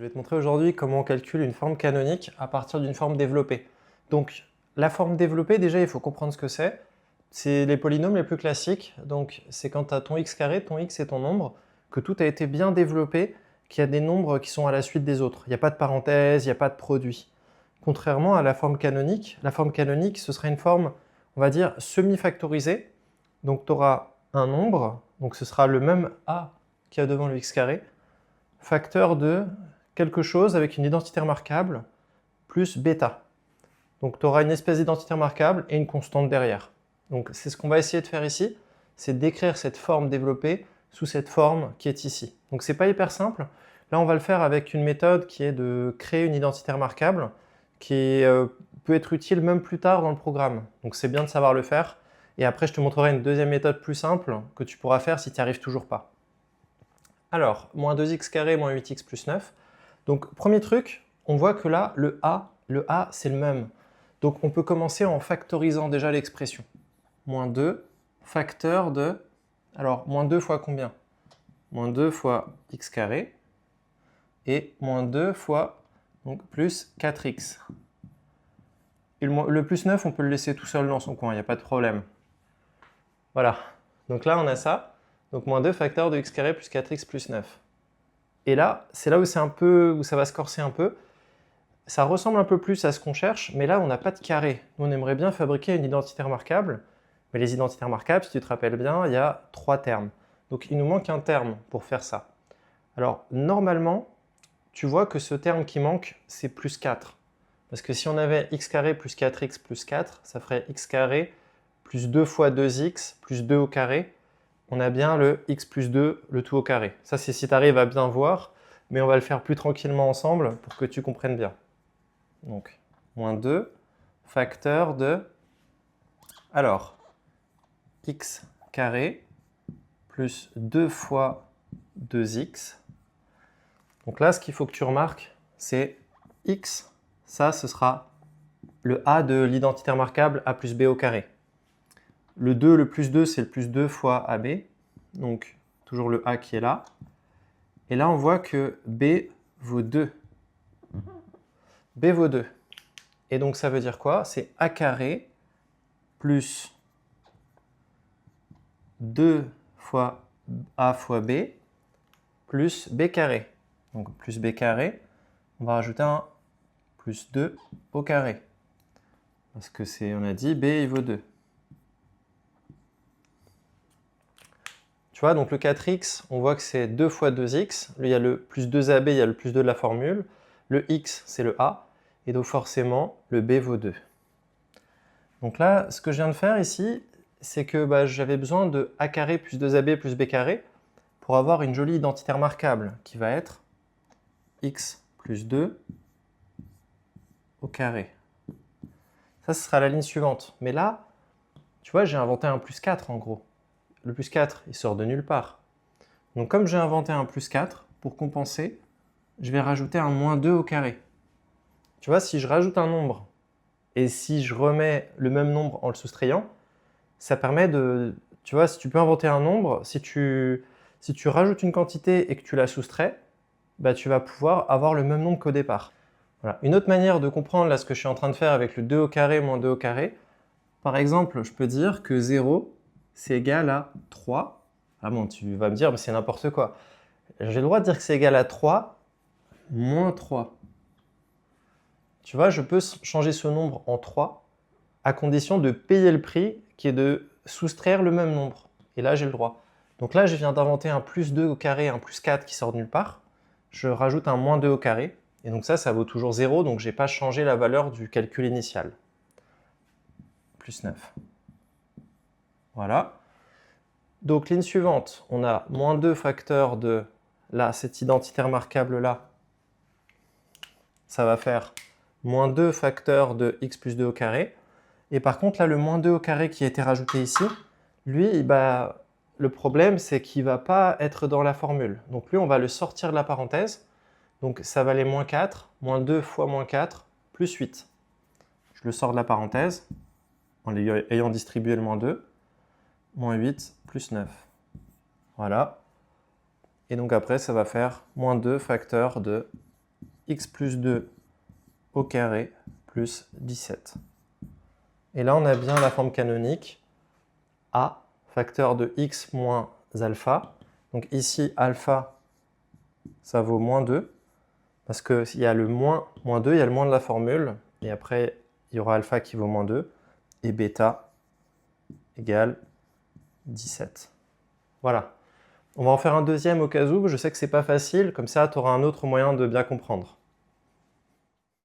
vais te montrer aujourd'hui comment on calcule une forme canonique à partir d'une forme développée. Donc, la forme développée, déjà, il faut comprendre ce que c'est. C'est les polynômes les plus classiques. Donc, c'est quand tu as ton x carré, ton x et ton nombre, que tout a été bien développé, qu'il y a des nombres qui sont à la suite des autres. Il n'y a pas de parenthèse, il n'y a pas de produit. Contrairement à la forme canonique, ce sera une forme, on va dire, semi-factorisée. Donc, tu auras un nombre, donc ce sera le même a qu'il y a devant le x carré, facteur de quelque chose avec une identité remarquable plus bêta. Donc tu auras une espèce d'identité remarquable et une constante derrière. Donc c'est ce qu'on va essayer de faire ici, c'est d'écrire cette forme développée sous cette forme qui est ici. Donc c'est pas hyper simple. Là on va le faire avec une méthode qui est de créer une identité remarquable qui peut être utile même plus tard dans le programme. Donc c'est bien de savoir le faire. Et après je te montrerai une deuxième méthode plus simple que tu pourras faire si tu n'y arrives toujours pas. Alors, moins 2x carré moins 8x plus 9. Donc, premier truc, on voit que là, le a c'est le même. Donc, on peut commencer en factorisant déjà l'expression. Moins 2, facteur de... Alors, moins 2 fois combien? Moins 2 fois x carré. Et moins 2 fois donc, plus 4x. Et le plus 9, on peut le laisser tout seul dans son coin, il n'y a pas de problème. Voilà. Donc là, on a ça. Donc moins 2 facteur de x carré plus 4x plus 9. Et là, c'est là où c'est un peu, où ça va se corser un peu. Ça ressemble un peu plus à ce qu'on cherche, mais là, on n'a pas de carré. Nous, on aimerait bien fabriquer une identité remarquable. Mais les identités remarquables, si tu te rappelles bien, il y a 3 termes. Donc il nous manque un terme pour faire ça. Alors, normalement, tu vois que ce terme qui manque, c'est plus 4. Parce que si on avait x carré plus 4x plus 4, ça ferait x carré plus 2 fois 2x plus 2 au carré. On a bien le x plus 2, le tout au carré. Ça, c'est si tu arrives à bien voir, mais on va le faire plus tranquillement ensemble pour que tu comprennes bien. Donc, moins 2, facteur de... Alors, x carré plus 2 fois 2x. Donc là, ce qu'il faut que tu remarques, c'est x, ça, ce sera le a de l'identité remarquable a plus b au carré. Le 2, le plus 2, c'est le plus 2 fois AB. Donc, toujours le A qui est là. Et là, on voit que B vaut 2. B vaut 2. Et donc, ça veut dire quoi? C'est A carré plus 2 fois A fois B plus B carré. Donc, plus B carré, on va rajouter un plus 2 au carré. Parce que c'est, on a dit, B, il vaut 2. Tu vois, donc le 4x, on voit que c'est 2 fois 2x. Il y a le plus 2ab, il y a le plus 2 de la formule. Le x, c'est le a. Et donc forcément, le b vaut 2. Donc là, ce que je viens de faire ici, c'est que j'avais besoin de a carré plus 2ab plus b carré pour avoir une jolie identité remarquable qui va être x plus 2 au carré. Ça, ce sera la ligne suivante. Mais là, tu vois, j'ai inventé un plus 4 en gros. Le plus 4, il sort de nulle part. Donc comme j'ai inventé un plus 4, pour compenser, je vais rajouter un moins 2 au carré. Tu vois, si je rajoute un nombre, et si je remets le même nombre en le soustrayant, ça permet de... Tu vois, si tu peux inventer un nombre, si tu rajoutes une quantité et que tu la soustrais, tu vas pouvoir avoir le même nombre qu'au départ. Voilà. Une autre manière de comprendre là, ce que je suis en train de faire avec le 2 au carré moins 2 au carré, par exemple, je peux dire que 0, c'est égal à 3. Ah bon, tu vas me dire, mais c'est n'importe quoi. J'ai le droit de dire que c'est égal à 3 moins 3. Tu vois, je peux changer ce nombre en 3 à condition de payer le prix qui est de soustraire le même nombre. Et là, j'ai le droit. Donc là, je viens d'inventer un plus 2 au carré, un plus 4 qui sort de nulle part. Je rajoute un moins 2 au carré. Et donc ça vaut toujours 0, donc je n'ai pas changé la valeur du calcul initial. Plus 9. Voilà. Donc, ligne suivante, on a moins 2 facteur de là, cette identité remarquable là. Ça va faire moins 2 facteur de x plus 2 au carré. Et par contre, là, le moins 2 au carré qui a été rajouté ici, lui, le problème, c'est qu'il ne va pas être dans la formule. Donc, lui, on va le sortir de la parenthèse. Donc, ça valait moins 4, moins 2 fois moins 4, plus 8. Je le sors de la parenthèse en ayant distribué le moins 2. Moins 8 plus 9. Voilà. Et donc après, ça va faire moins 2 facteur de x plus 2 au carré plus 17. Et là, on a bien la forme canonique A, facteur de x moins alpha. Donc ici, alpha, ça vaut moins 2. Parce qu'il y a le moins 2, il y a le moins de la formule. Et après, il y aura alpha qui vaut moins 2. Et bêta égale 17. Voilà. On va en faire un deuxième au cas où. Je sais que c'est pas facile. Comme ça, tu auras un autre moyen de bien comprendre.